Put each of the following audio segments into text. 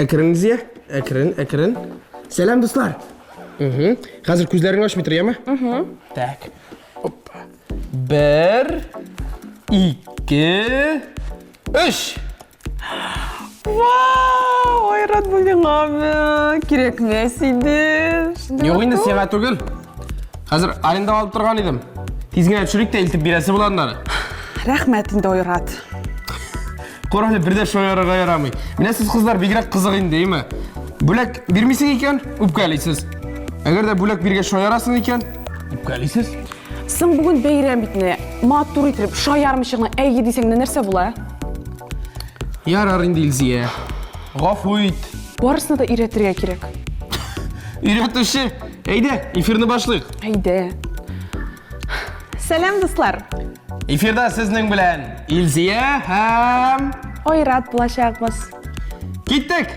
Әкрен Илзия, әкрен. Сәлам достар. Қазір көздеріңді ашып тұр, ме? Так. Опа. 1, 2, 3. Вау, ойрат бүгін ғабы, керек мәсейді. Жоқ енді сеға түгіл. Қазір аренда алып тұрған едім. Тезген әпшірік те елтіп бересі бұландары. Рахметіңді ойрат. Қоралы бірде шойырыға ярамай. Міне сіз қыздар бегірек қызығын деймі? Бөлек бермесің екен, үпкәлейсіз. Әгер де бөлек бірге шойырасың екен, үпкәлейсіз. Сың бүгін бейрем бітіне, матур етіріп, шайармышығына әйге дейсеңді нәрсе бұла? Ярар енді Илзия. Ғафу ет. Барысына да үйретірге керек. Үйретуші, әйде, эфирні башлық. Әйде. Сәлем, достар. Эфирда сіздің білән Илзия һәм... Ойрат бұлашағымыз. Кеттік!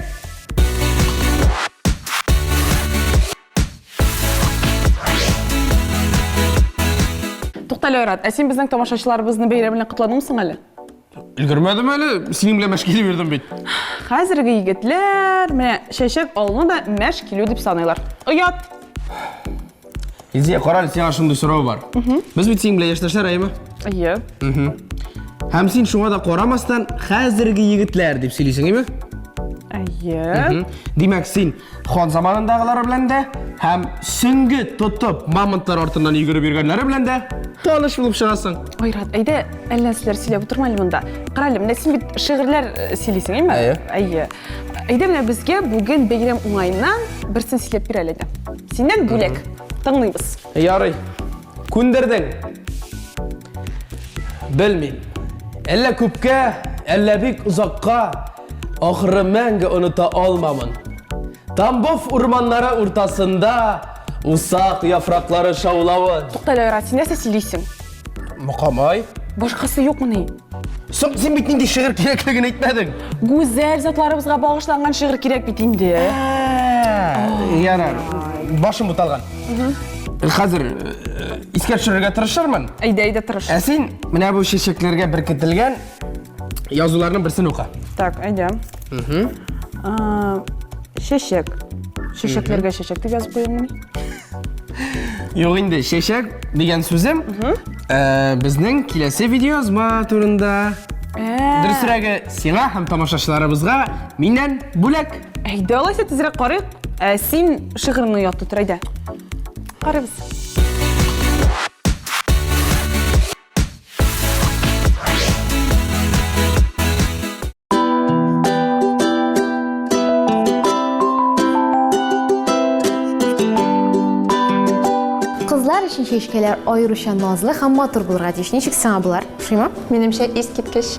Тоқтал ойрат, әсен біздің тамашашыларымыздың бейреміне құтладыңсың әлі? Үлгірмәдім әлі, сенің біле мәшкелі бердім бет. Қазіргі егетлер, міне шешек олыны да мәш келу деп санайлар. Ұят! Илзия, қарал, сен ашымды сұрау бар. Біз бет сен біле ешташар, әйме? Иә. Һәм сен шуңа да қорамастан қазіргі егетлер деп сөйлейсің, еме? Иә. Демәк, сен хон заманындағылары білән де, һәм сүңгі тұтып мамонттар ортынан үйгірі бергенлері білән де таныш болып шығасың. Ойрат, әйде әлнәсілер сөйлеп отырмайлы мұнда. Қаралы, міне сен бет шығырлар сөйлейсің, еме? Әйе. Әйде міне бізге бүгін бейрем оңайынан бірсін сөйлеп бер әледі. Сенден бөлек, тыңлаймыз. Ярый, көндірдің. Білмейм. Әлі көпке, әлі бек ұзаққа, ақыры мәңгі ұныта алмамын. Тамбов ұрманлары ұртасында ұсақ яфрақлары шаулауын. Тоқтал ойрат, сен нәрсе сөйлейсің? Мұқамай. Башқасы жоқ мұны. Сен бетінде шығыр керектігін айтмадың. Гүзәл затларымызға бағышланған шығыр керек бетінде. Ярар, башым бұталған. Қазір искер шырырға тұрышырмын. Әйде тұрыш. Әсен, міне бұл шешеклерге біркетілген язуларының бірсін оқа. Так, әйде. Шешек. Шешеклерге шешек деп жазып қойым мұны? Жоқ енді, шешек деген сөзім біздің келесі видеозма турында. Дұрысырағы сеңа һәм тамашашыларымызға менен бөлек. Әйде, олайса тезірек қарайық. Сен шығырыны ұятты тұр, әйде. Қарайбыз. Kızlar için şeşkeler ayrışan nazlı hem matır bulur ateşini çık sana bular. Şuyma? Менімше ескерткіш.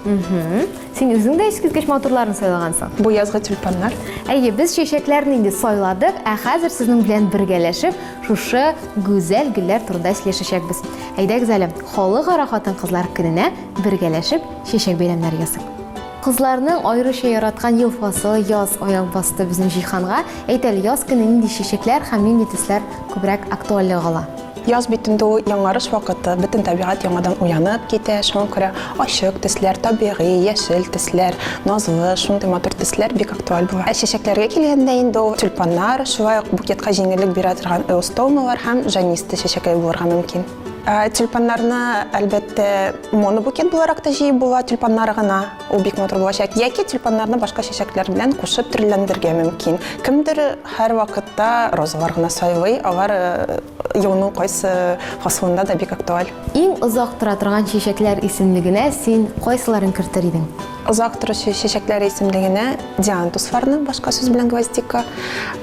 Sen özün de eskizgeç motorlarını soylagansın. Bu yazғы тюльпандар. Әйе, biz şeşeklerini indi soyladık. Hazır sizin bilen birgeleşip şuşu güzel güller turunda esleşecekbiz. Әйде güzelim, халыкара хатын kızlar gününe birgeleşip şeşek beylemleri yazık. Kızlarının ayrıca yaratkan yıl fasılı yaz ayak bastı bizim jihanga. Әйтәлі yaz günü indi şeşekler hem indi tüsler kübrek aktuallığı ala. Яз бетінде яңарыш вакыты, бөтен табиғат яңадан уянып китә, шуңа күрә ачык төсләр, табигый, яшел төсләр, назлы, шундый матур төсләр бик актуаль була. Чәчәкләргә килгәндә инде тюльпаннар, шулай ук букетка җиңеллек бирә торган эостомалар һәм жанисты чәчәкләр булырга мөмкин. Тюльпаннарны әлбәттә монобукет буларак та җыеп була, тюльпаннар гына ул бик матур булачак. Яки тюльпаннарны башка чәчәкләр белән кушып төрләндергә мөмкин. Кемдер һәр вакытта розалар гына сайлый, алар елның кайсы фасылында да бик актуаль. Иң озак тора торган чәчәкләр исемлегенә син кайсыларын кертер идең? Озак торучы чәчәкләр исемлегенә диантусларны, башка сүз белән гвоздика,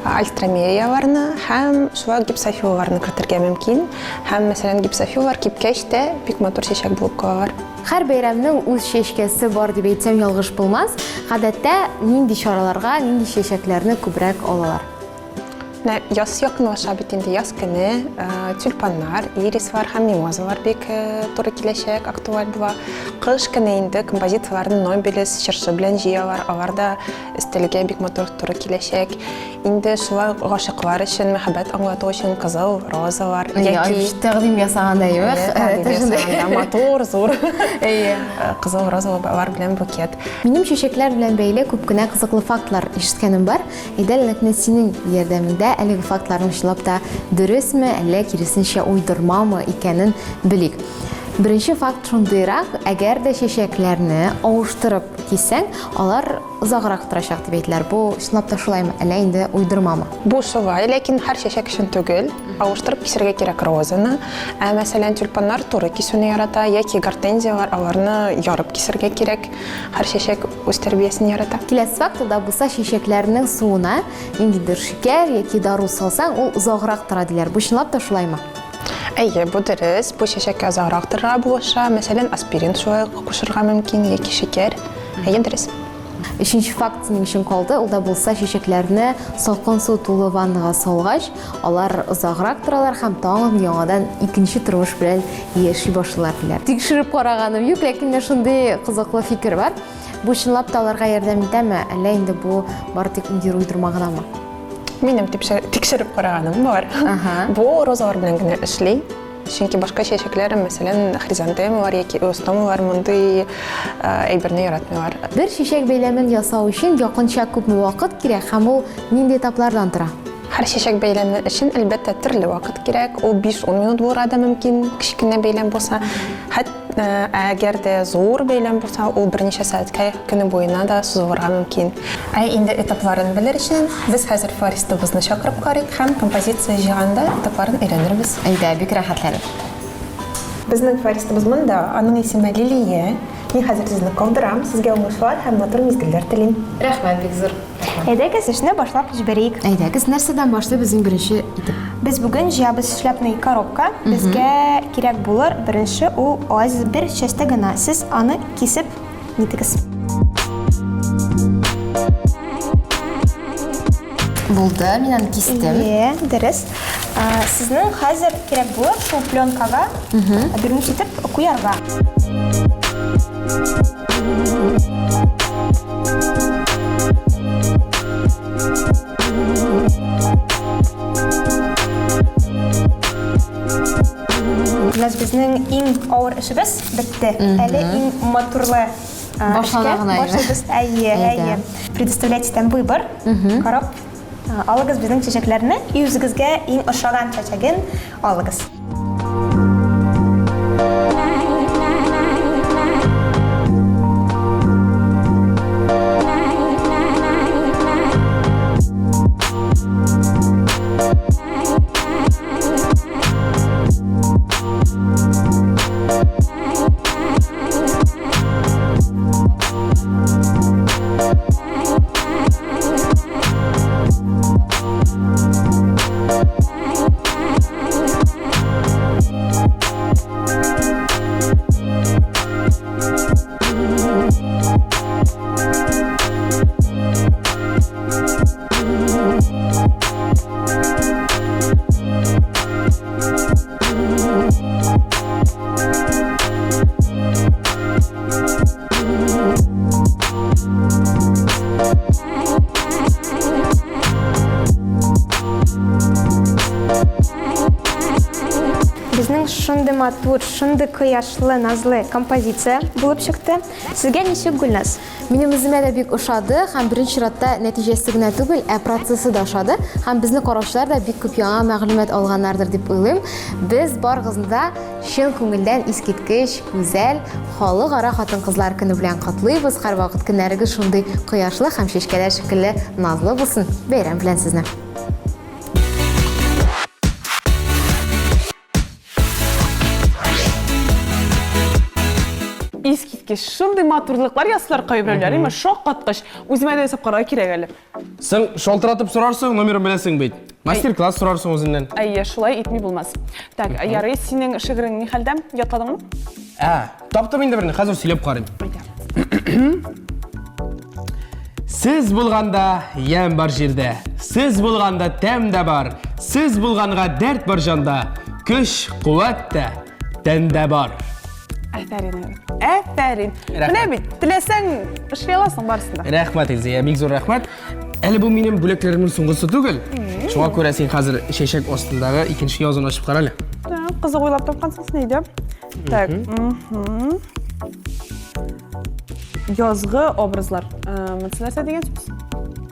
альтрамерияларны һәм шулай гипсофилларны кертергә мөмкин. Һәм мәсәлән гипсофиллар кипкәч тә бик матур чәчәк булып калалар. Һәр бәйрәмнең үз чәчкәсе бар дип әйтсәм ялгыш булмас. Гадәттә нинди чараларга, нинди чәчәкләрне күбрәк алалар? Менә яз якынлаша бит инде, яз көне тюльпаннар, ирис бар һәм мимоза бик туры киләчәк, актуаль була. Кыш көне инде композицияларны Нобелес чыршы белән җыялар, алар да стильгә бик матур туры киләчәк. Инде шулай гашыклар өчен, мәхәббәт аңлату өчен кызыл розалар яки тәкъдим ясагандай юк. Матур, зур. Кызыл розалар белән букет. Минем чәчәкләр белән бәйле күп кенә кызыклы фактлар ишеткәнем бар. Әйдәллекне синең ярдәмеңдә әлеге фактларны чынлап та дөресме, әллә киресенчә уйдырмамы икәнен белик. Беренче факт шундыйрак, әгәр дә чәчәкләрне авыштырып кисәң, алар озаграк торачак дип әйтләр. Бу чынлап та шулаймы, әллә инде уйдырмамы? Бу шулай, ләкин һәр чәчәк өчен түгел. Авыштырып кисергә кирәк розаны. Мәсәлән, тюльпаннар туры кисүне ярата, яки гортензиялар аларны ярып кисергә кирәк. Һәр чәчәк үз тәрбиясен ярата. Киләсе факт да булса чәчәкләрнең суына ниндидер шикәр яки дару салсаң, ул озаграк тора диләр. Бу чынлап та шулаймы? Әйе, бу дөрес. Бу чәчәккә озаграк торырга булыша. Мәсәлән, аспирин шулай кушырга мөмкин, яки шикәр. Әйе, дөрес. Өченче факт синең өчен калды. Ул да булса чәчәкләрне салкын су тулы ваннага салгач, алар озаграк торалар һәм тагын яңадан икенче тормыш белән яши башлыйлар диләр. Тикшереп караганым юк, ләкин шундый кызыклы фикер бар. Бу чынлап та аларга ярдәм итәме, әллә инде бу бары тик инде уйдырма гынамы? Минем тикшереп караганым бар. Бу розалар белән генә эшли. Чөнки башка чәчәкләр, мәсәлән, хризантемалар яки эостомалар мондый әйберне яратмыйлар. Бер чәчәк бәйләмен ясау өчен якынча күпме вакыт кирәк һәм ул нинди этаплардан тора? Һәр чәчәк бәйләме өчен әлбәттә төрле вакыт кирәк. Ул 5-10 минут булырга да мөмкин, кичкенә бәйләм булса. Әгәр дә зур бәйләм булса, ул берничә сәгатькә көне буена да сузылырга мөмкин. Инде этапларын белер өчен без хәзер флористыбызны чакырып карыйк һәм композиция җыганда этапларын өйрәнербез. Әйдә, бик рәхәтләнеп. Безнең флористыбыз монда, аның исеме Лилия. Мин хәзер сезне калдырам, сезгә уңышлар һәм матур мизгелләр телим. Рәхмәт, бик зур. Әйдәгез, эшне башлап җибәрик. Әйдәгез, нәрсәдән башлый безнең беренче итеп? Без бүген җыябыз шляпный коробка. Безгә кирәк булыр беренче ул аз бер часть гына. Сез аны кисеп нитегез. Булды, мин аны кистем. Дөрес. Сезнең хәзер кирәк булыр шул пленкага беренче итеп куярга. Безнең иң авыр эшебез бетте. Әле иң матурлы башланабыз. Әйе. Предоставляйте там выбор. Карап, алыгыз безнең чәчәкләрне, и үзегезгә иң ошаган чәчәген алыгыз. Шундый матур, шундый кыяшлы, назлы композиция булып чыкты. Сезгә ничек, Гүлназ? Минем үземә дә бик ошады, һәм беренче чиратта нәтиҗәсе генә түгел, процессы да ошады. Һәм безнең карашлар да бик күп яңа мәгълүмат алганнардыр дип уйлыйм. Без барыгызны да чын күңелдән искиткеч, гүзәл, халыкара хатын-кызлар көне белән котлыйбыз. Һәрвакыт көннәрегез шундый кыяшлы һәм чәчкәләр шикелле назлы булсын. Бәйрәм белән сезне. Искиткеч, шундый матурлыклар ясылар кайберләр, имма шаккаткыч. Үземә дә хисап карарга кирәк әле. Сен шалтыратып сорарсың, номерын беләсең бит. Мастер-класс сорарсың үзеннән. Әйе, шулай итми булмас. Так, ярый, синең шигырың ни хәлдә? Ятладыңмы? Таптым инде берне, хәзер сөйләп карыйм. Siz bulganda yem бар жерде, siz bulganda тәм дә бар, siz bulганга дәрт бар жанда, көч, куәт тә, тәндә бар. Әфәрин. Әфәрин. Рәхмәт. Менә бит, теләсәң эшләй аласың барысында. Рәхмәт, Илзия, бик зур рәхмәт. Әле бу минем бүләкләремнең соңгысы түгел. Шуңа күрә син хәзер чәчәк астындагы икенче язуны ачып кара әле. Қызық ойлап тапқансың сен әйдә. Так. Язгы образлар. Мәсәлән, нәрсә дигән сүз?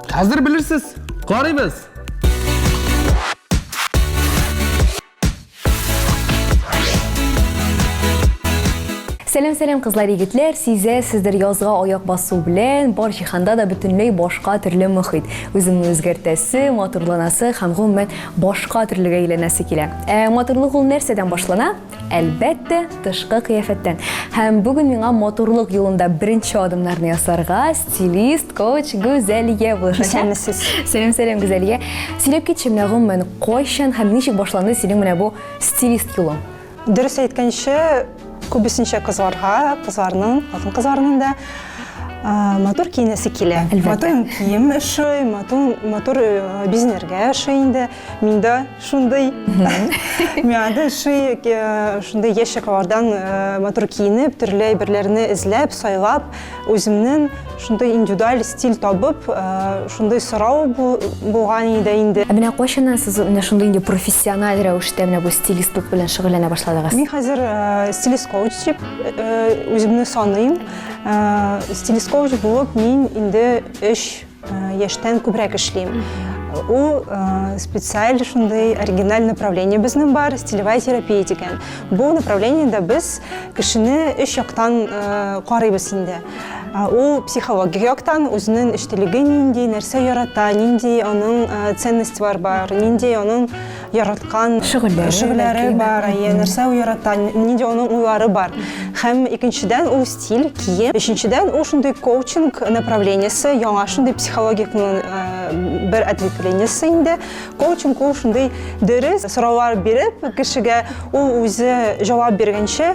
Хәзер белерсез. Карыйбыз. Сәлем кызлар, егетләр, сизәсездер язга аяк басу белән бар җиһанда да бөтенләй башка төрле мөхит. Үзеңне үзгәртәсе, матурланасы һәм гомумән башка төрлегә әйләнәсе килә. Матурлык ул нәрсәдән башлана? Әлбәттә, тышкы кыяфәттән. Һәм бүген миңа матурлык юлында беренче адымнарны ясарга стилист, коуч Гүзәлия булышачак. Сәлем Гүзәлия. Сөйләп китче менә гомумән кайчан һәм ничек башланды синең менә бу стилист юлың? Дөрес әйткәнчә, күбесенчә кызларга, хатын кызларның да матур киенәсе килә. Матур кием эше, матур бизнесгә эше инде. Миндә шундый. Миңа шундый яшьләрдән матур киенеп, төрле әйберләрне эзләп, сайлап, үземнең шундый индивидуаль стиль табып, шундый сорау булган иде инде. Менә кайчаннан сез менә шундый инде профессиональ рәвештә менә бу стилистлык белән шөгыльләнә башладыгыз? Мин хәзер стилист-коуч дип үземне саныйм. Стилист-коуч булып мин инде 3 яшьтән күбрәк эшлим. У специаль шундый оригиналь направление безнең бар, стилевая терапия дигән. Бу направлениедә без кешене 3 яктан карыйбыз инде. У психологик яктан үзенең эштелеге нинди, нәрсә ярата, нинди аның ценностьлар бар, нинди аның яраткан шөгыльләре бар, нәрсә ул ярата, нинди аның уйлары бар. Һәм икенчедән ул стиль, кием. Өченчедән ул шундый коучинг направлениесе, яңа шундый психологик бер ответвлениесе инде. Коучинг ул шундый дөрес сораулар биреп, кешегә ул үзе җавап биргәнче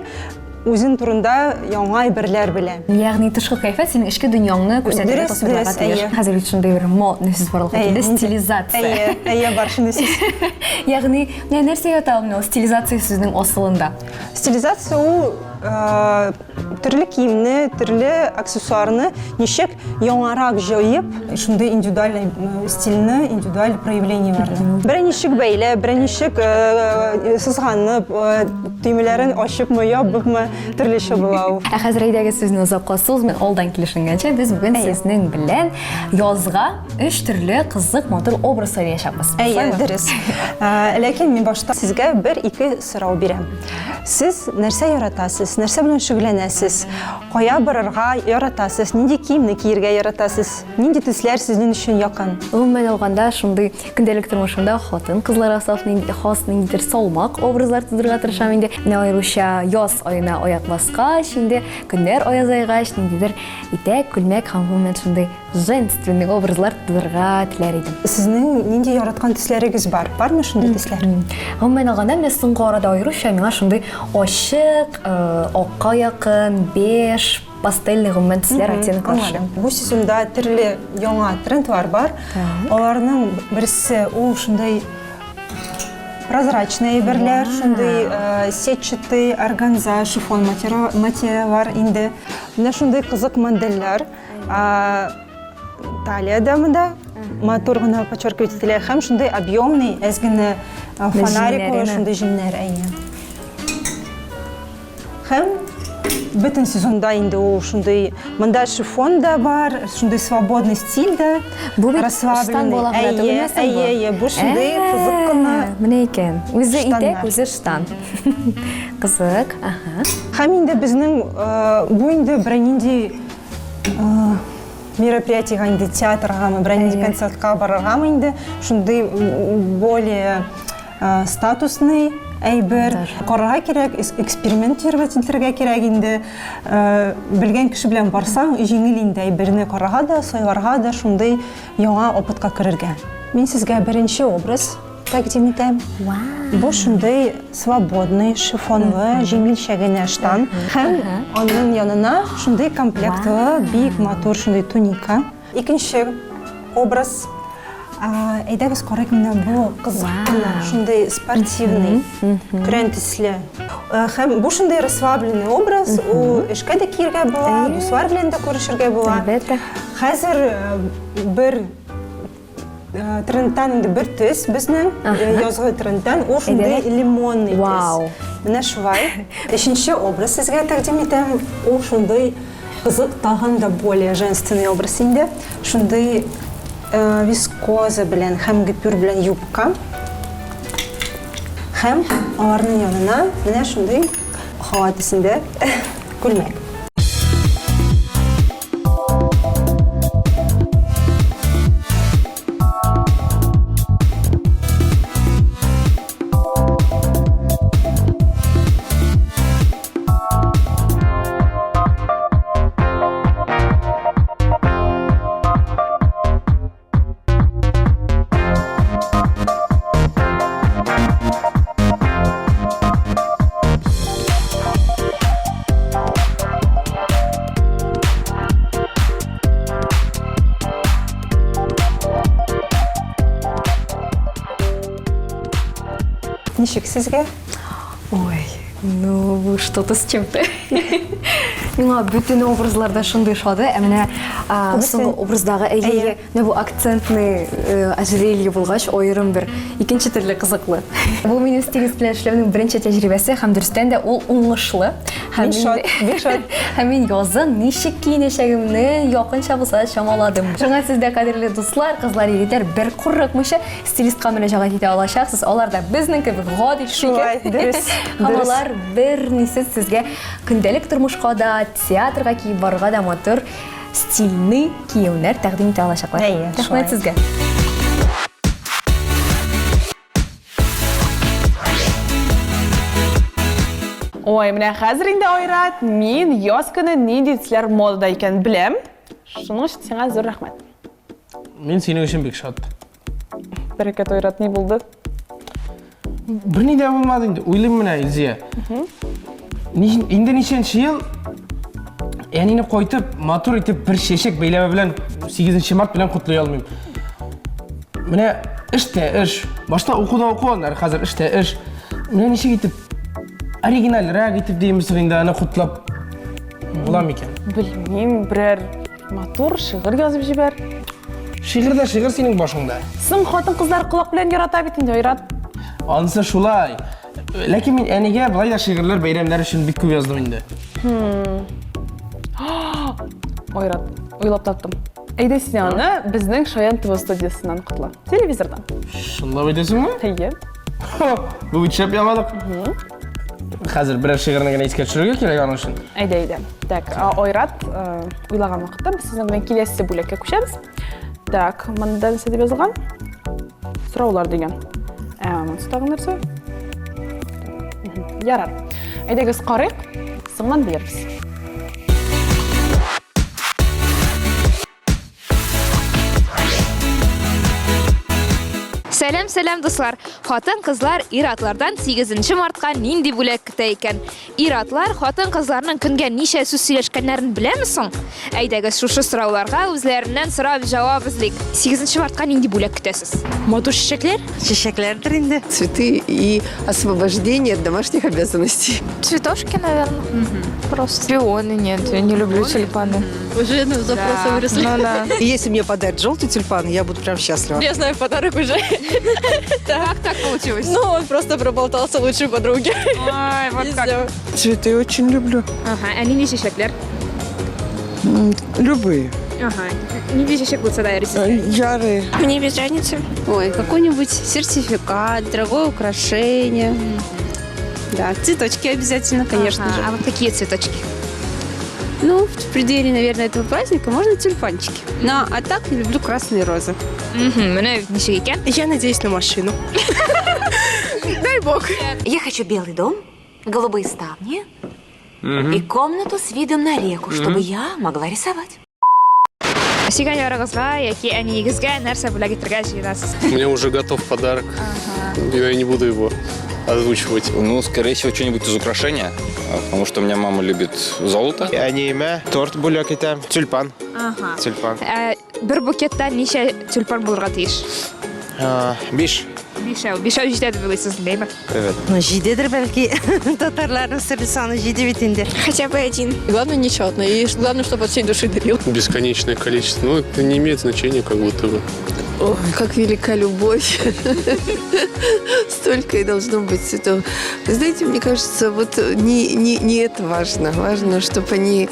үзен турында яңа әйберләр белә. Ягъни тышкы кыяфәт синең эчке дөньяңны күрсәтергә тасвирларга тиеш. Хәзер бит шундый бер модный сүз барлыкка килде, стилизация. Бар шундый сүз. Ягъни нәрсә ята ул стилизация сүзнең асылында? Стилизация ул төрле киемне, төрле аксессуарны ничек яңарак җыеп, шундый индивидуаль стильне, индивидуаль проявлениеләрне. Берничек бәйлә, берничек сызганып, төймәләрен ачыпмы, ябыпмы, төрлечә була ул. Хәзер әйдәгез сүзне озакка сузмый, алдан килешенгәнчә без бүген сезнең белән язга 3 төрле кызык матур образлар яшәбез. Дөрес. Ләкин мин башта сезгә 1-2 сорау бирәм. Сез нәрсә яратасыз? Нәрсә белән шөгыльләнәсез? Кая барырга яратасыз? Нинди киемне киергә яратасыз? Нинди төсләр сезнең өчен якын? Гомумән алганда шундый көндәлек тормышында хатын кызлар хас ниндидер салмак образлар тудырга тырышам инде. Менә аеруча яз аена аяк баскач, инде көннәр аязайгач, ниндидер итәк, күлмәк һәм гомумән шундый женственный образлар тудырга теләр идем. Сезнең нинди яраткан төсләрегез бар? Бармы шундый төсләр? Гомумән алганда менә соңгы арада аеруча миңа шундый ачык, акка якын, беж, пастельный гомумән төсләр оттенклар. Бу сезонда төрле яңа трендлар бар. Аларның берсе ул шундый прозрачный әйберләр, шундый сетчатый органза, шифон материаллар инде. Менә шундый кызык модельләр. Талиядә монда матур гына подчеркивать ителә һәм шундый объемный, әзгене фонарик шундый җиңнәр Һәм бөтен сезонда инде ул шундый монда шифон да бар, шундый свободный стиль да, расслабленный. Бу шундый кызык кына. Менә икән. Үзе итәк, үзе штан. Кызык. Һәм инде безнең бу инде бернинди мероприятиега инде театрга, бернинди концертка барырга инде шундый более статусный әйбер, карарга кирәк, экспериментировать итәргә кирәк инде. Белгән кеше белән барсаң, җиңел инде әйберне карарга да, сайларга да, шундый яңа опытка керергә. Мин сезгә беренче образ тәкъдим итәм. Бу шундый свободный, шифонлы, җиңелчә генә штан. Һәм аның янына шундый комплектлы, бик матур шундый туника. икенче образ. Әйдәгез карыйк менә бу кызыккына, шундай спортивный, көрән төсле. Һәм бу шундай расслабленный образ, у эшкә дә киргә була, дуслар белән дә күрешергә була. Әлбәттә. Хәзер бер трендтан инде бер төс безнең язгы трендтан ул шундай лимонный Вау. төс. Менә шулай. Өченче образ сезгә тәкъдим итәм. Ул шундай кызык, тагын да более женственный образ инде. Шундай вискоза белән һәм гипюр белән юбка. Һәм аларның янына менә шундай халат исендә күлмәк. Ничек сезгә? Ой, ну вы что-то с чем-то. Миңа бүтін образларда шундай шады, әміне соңғы образдағы әйе, бу акцентный ожерелье булгач, ойырым бір икенче төрле кызыклы. Бу минем стилист белән эшләүнең беренче тәҗрибәсе һәм дөрестән дә ул уңышлы. Һәм мин язын ничек киенәчәгемне якынча булса чамаладым. Шуңа сездә кадерле дуслар, кызлар, егетләр, бер курыкмыйча стилистка мөрәҗәгать итә алачаксыз. Алар да безнең кебек гади шикәр. Дөрес. Алар бер нисез сезгә көндәлек тормышка да, театрга киеп барырга да матур стильный киемнәр тәкъдим итә алачаклар. Рәхмәт сезгә. Ой, менә хәзер инде Айрат, мин яз көне нинди төсләр модада икән беләм. Шуның өчен сиңа зур рәхмәт. Мен синең өчен бик шат. Бәрәкәт Айрат, ни булды? Берни дә булмады инде. Уйлыйм менә Илзия. Инде ничәнче ел әнине койтып, матур итеп бер чәчәк бәйләме белән 8 март белән кутлый алмыйм. Менә эштә эш. Башта укуда укуганнар, хәзер эштә эш. Менә ничек итеп оригиналрак итеп деймез инде аны кутлап буламы икән? Белмим, берәр матур шигырь язып җибәр. Шигырь синең башыңда. Соң хатын-кызлар колак белән ярата бит инде Айрат. Анысы шулай. Ләкин мин әнигә былай да шигырьләр бәйрәмнәр өчен бик күп яздым инде. Айрат, уйлап таптым. Әйдә син аны безнең Шаян ТВ студиясыннан кутла. Телевизордан. Шунлап әйтәсеңме? Әйе. Бу бит шәп яңалык. Хәзер берәр шигырьне генә искә төшерергә кирәк аның өчен. Әйдә. Так, Айрат, уйлаган вакытта без сезнең белән киләсе бүлеккә күчәбез. Так, монда нәрсә дип язылган? Сораулар дигән. Монда тагын нәрсә? Ярар. Әйдәгез карыйк, соңнан белербез. Сәлем дуслар. Хатын-кызлар ир-атлардан 8 мартка нинди бүләк көтә икән? Ир-атлар хатын-кызларның көнгә ничә сүз сөйләшкәннәрен беләме соң? Әйдәгез шушы сорауларга үзләреннән сорап җавап эзлик. 8 мартка нинди бүләк көтәсез? Матур чәчәкләр? Чечеклердер инде. Цветы и освобождение от домашних обязанностей. Цветочки, наверное. Просто. Пионы нет, я не люблю тюльпаны. Уже запросы выросли. Ну да. И если мне подарят желтый тюльпан, я буду прям счастлива. Я знаю подарок уже. Как так получилось? Ну, он просто проболтался лучшей подруге. Ой, вот как. Цветы очень люблю. Ага, а нинди чәчәкләр? Любые. Ага. Нинди чәчәк булса да ярыйсыз? Ярые. Мне без разницы. Ой, какой-нибудь сертификат, дорогое украшение. Да, цветочки обязательно, конечно же. А вот какие цветочки? Ну, в преддверии, наверное, этого праздника можно тюльпанчики. Ну, а так я люблю красные розы. Менә ничек икән? Я надеюсь на машину. Дай бог. Я хочу белый дом, голубые ставни и комнату с видом на реку, чтобы я могла рисовать. Сөйгән ярыгызга яки әниегезгә нәрсә бүләк итәргә җыенасыз? У меня уже готов подарок. Я не буду его озвучивать. Ну, скорее всего, что-нибудь из украшения, потому что у меня мама любит золото. Әнеме торт бүләк итәм, тюльпан. Ага. Тюльпан. Бер букеттан ничә тюльпан булырга тиеш? 5. Бишәү җитәде булыйсыз, дәйме? Evet. Жидедер бәлки. Татарларның серле саны жиде бит инде. Хотя бы один. Главное, нечетно. И главное, чтобы от всей души дарил. Бесконечное количество. Ну, это не имеет значения, как будто бы. Ой, как велика любовь. Столько и должно быть. Это, знаете, мне кажется, вот не это важно. Важно, чтобы они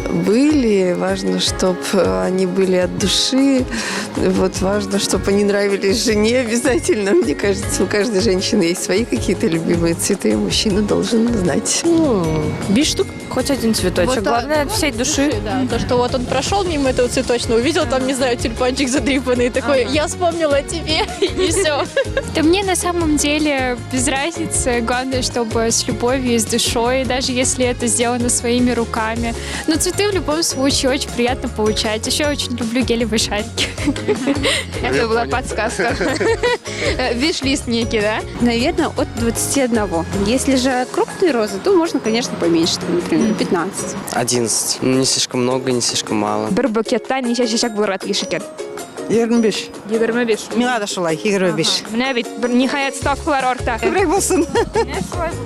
были, важно, чтобы они были от души. Вот важно, чтобы они нравились жене обязательно. Мне кажется, у каждой женщины есть свои какие-то любимые цветы, и мужчина должен знать. 5 штук, хоть один цветочек. Вот, Главное, от всей души. Да, то, что вот он прошел мимо этого цветочного, увидел там, не знаю, тюльпанчик задрипанный, такой, я вспомнила о тебе, и все. Да мне на самом деле без разницы. Главное, чтобы с любовью и с душой, даже если это сделано своими руками. Но цветы в любом случае очень приятно получать. Еще очень люблю гелевые шарики. Это была подсказка. Виш-лист некий, да? Наверное, от 21. Если же крупные розы, то можно, конечно, поменьше, например, 15. 11. Не слишком много, не слишком мало. Бер букеттан ничә чәчәк булырга тиеш икән? 25. 25. Миңа да шулай, 25. Менә бит, бер ниһаять ставкалар арта. Күбрәк булсын.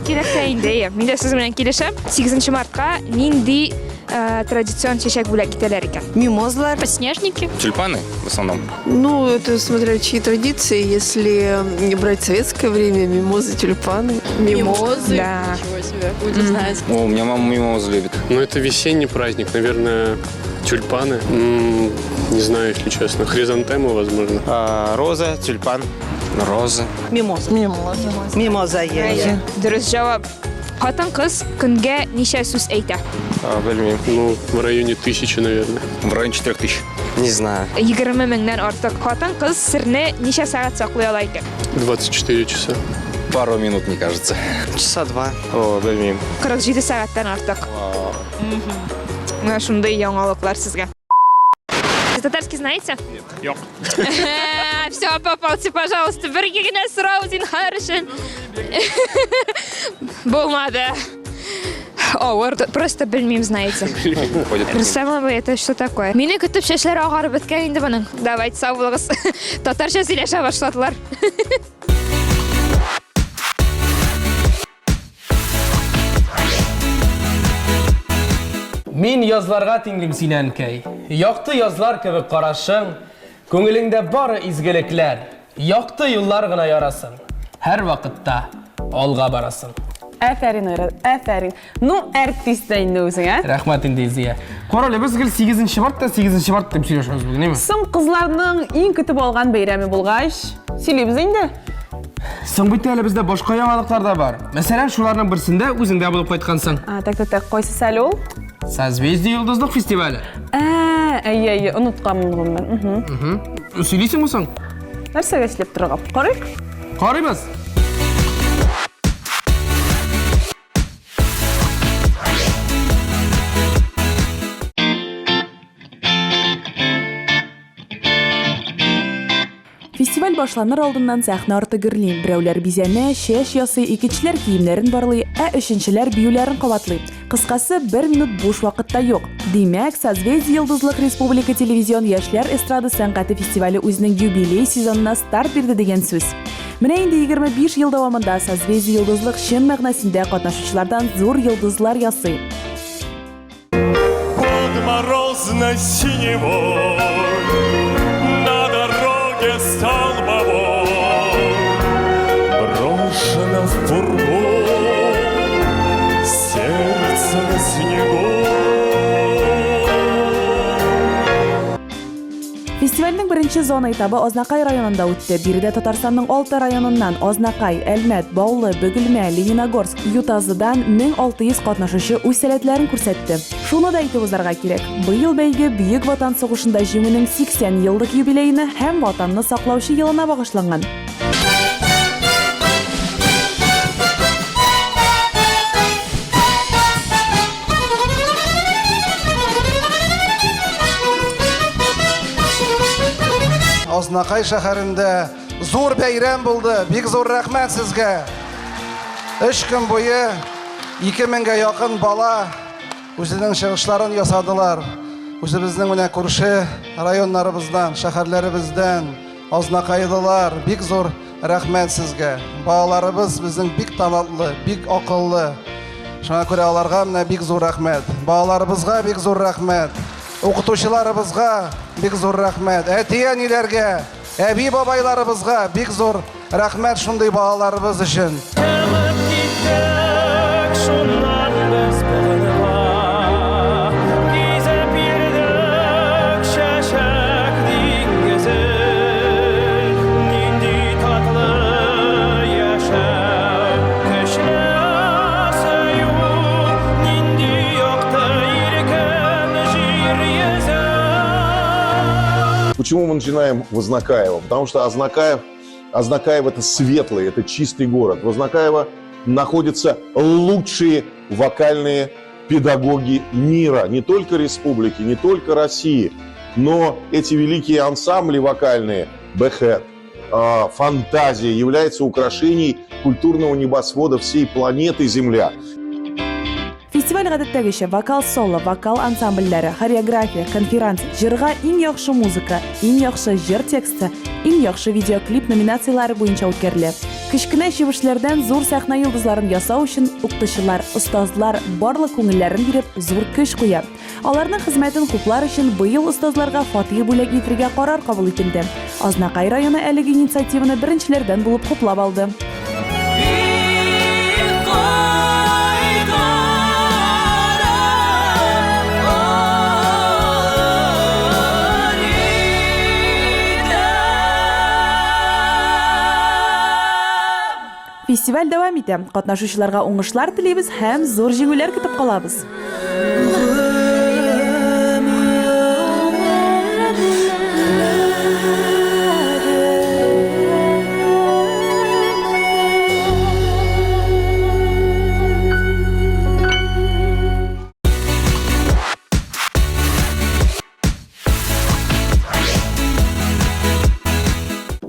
Кирәк тә инде. Мин дә сез белән килешәм. 8 мартка нинди традицион чәчәк бүләк итәләр икән? Мимозлар. Подснежники. Тюльпаны в основном. Ну, это смотря чьи традиции. Если не брать советское время, мимозы, тюльпаны. Мимозы? Да. Ничего себе, будем знать. О, у меня мама мимозу любит. Ну, это весенний праздник, наверное, тюльпаны. Не знаю, если честно. Хризантемы, возможно. Роза, тюльпан. Розы. Мимоз. Мимоза есть. Дөрес җавап. Хатын-кыз көнгә ничә сүз әйтә? Белмим. Ну, в районе 1000, наверное. В районе 4000. Не знаю. 20 меңнән артык. Хатын-кыз сирне ничә сәгать саклый ала икән? 24 часа. Пару минут, мне кажется. Часа 2. О, белмим. 47 сәгатьтән артык. Менә шундый яңалыклар сезгә. Татарский знаете? Yok. Все, попался, пожалуйста. Бер генә сорау зинһар өчен. Булмады. Авыр, просто белмим, знаете. Представляю, это что такое? Мине көтеп чәчләре агарып беткән инде моның. Давайте, сау булыгыз. Татарча сөйләшә башладылар. Мин язларга тиңлим синән кәй. Якты язлар кебек карашың, күңелеңдә бары изгелекләр. Якты юллар гына ярасын. Һәр вакытта алга барасың. Афәрин, афәрин. Ну, артист та инде үзең, а? Рәхмәт инде Изия. Карале, без гел 8 мартта 8 март дип сөйләшәбез бүген, әйме? Соң кызларның иң көтеп алган бәйрәме булгач, сөйләбез инде. Соң бит әле бездә башка яңалыклар да бар. Мәсәлән, шуларның берсендә үзеңдә булып кайткансың. Так, кайсы сәл ул? Созвездие йолдызлык фестивале. Әйе, онытканмын мен. Сөйлисеңме соң? Нәрсәгә эшләп торырга? Карыйк. Карыйбыз. Фестиваль башланыр алдыннан сәхнә арты гөрлин. Берәүләр бизәнә, чәч ясый, икенчеләр киемнәрен барлый, өченчеләр биюләрен кабатлый. Кыскасы, 1 минут буш вакытта юк. Димәк, Созвездие Йолдызлык Республика телевизион яшьләр эстрада сәнгате фестивале үзенең юбилей сезонына старт бирде дигән сүз. Менә инде 25 ел дәвамында Созвездие Йолдызлык чын мәгънәсендә катнашучылардан зур йолдызлар ясый. Под морозно-синевой на дороге столбовой брошено в фургон сердце на снегу. Фестивальнең беренче зона этабы Азнакай районында үтте. Биредә Татарстанның 6 районыннан Азнакай, Әлмәт, Баулы, Бөгелмә, Лениногорск, Ютазыдан 1600 катнашучы үз сәләтләрен күрсәтте. Шуны да әйтеп узарга кирәк. Быел бәйге Бөек Ватан сугышында җиңүнең 80 еллык юбилейны һәм ватанны саклаучы елына багышланган. Азнакай шәһәрендә зур бәйрәм булды. Бик зур рәхмәт сезгә. 3 көн буе 2000-гә якын бала үзенең чыгышларын ясадылар. Үзебезнең менә күрше районнарыбыздан, шәһәрләребездән азнакайдылар. Бик зур рәхмәт сезгә. Балаларыбыз безнең бик талантлы, бик акыллы. Шуңа күрә аларга менә бик зур рәхмәт. Балаларыбызга бик зур рәхмәт. Укытучыларыбызга бик зур рәхмәт. Әти-әниләргә, әби-бабайларыбызга бик зур рәхмәт шундый балаларыбыз өчен. Почему мы начинаем в Азнакаево? Потому что Азнакаево это светлый, это чистый город. В Азнакаево находятся лучшие вокальные педагоги мира, не только республики, не только России, но эти великие ансамбли вокальные, Бэхэт, Фантазия, являются украшением культурного небосвода всей планеты Земля. Фестиваль гадәттәгечә вокал соло, вокал ансамбльләре, хореография, конференция, җырга иң яхшы музыка, иң яхшы җыр тексты, иң яхшы видеоклип номинациялары буенча үткәрелә. Кечкенә чебешләрдән зур сәхнә йолдызларын ясау өчен укытучылар, остазлар барлык күңелләрен биреп зур көч куя. Аларның хезмәтен хуплар өчен быел остазларга фатih бүләк итәргә карар кабул ителде. Азнакай районы әлеге инициативаны беренчеләрдән булып хуплап алды. Фестиваль дәвам итә. Катнашучыларга уңышлар телибез һәм зур җиңүләр көтеп калабыз.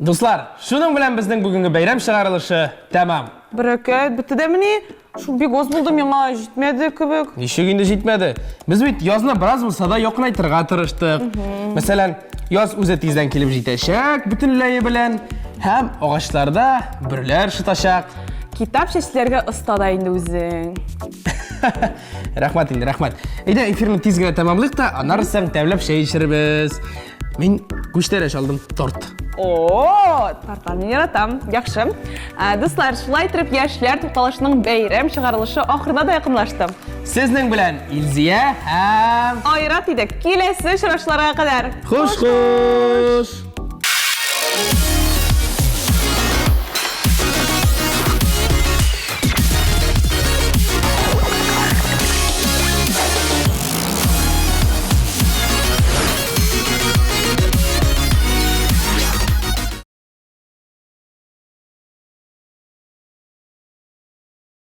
Дуслар, шуның белән безнең бүгенге бәйрәм чыгарылышы тәмам. Бәрәкәт, бетте дәмени? Шу бик аз булды миңа, җитмәде кебек. Ничек инде җитмәде? Без бит язны бераз булса да якынайтырга тырыштык. Мәсәлән, яз үзе тиздән килеп җитәчәк, бөтенләе белән һәм агачларда бөрләр шытачак. Китап чәчләргә оста да инде үзең. Рәхмәт инде, рәхмәт. Әйдә, эфирны тиз генә тәмамлыйк та, аннары соң тәмләп чәй эчербез. Мин күчтәрәш алдым, торт. О, тартларны яратам. Яхшы. Дуслар, шулай итеп яшьләр тукталышының бәйрәм чыгарылышы ахырына да якынлашты. Сезнең белән Илзия һәм Айрат идек. Киләсе очрашларга кадәр. Хуш-хуш.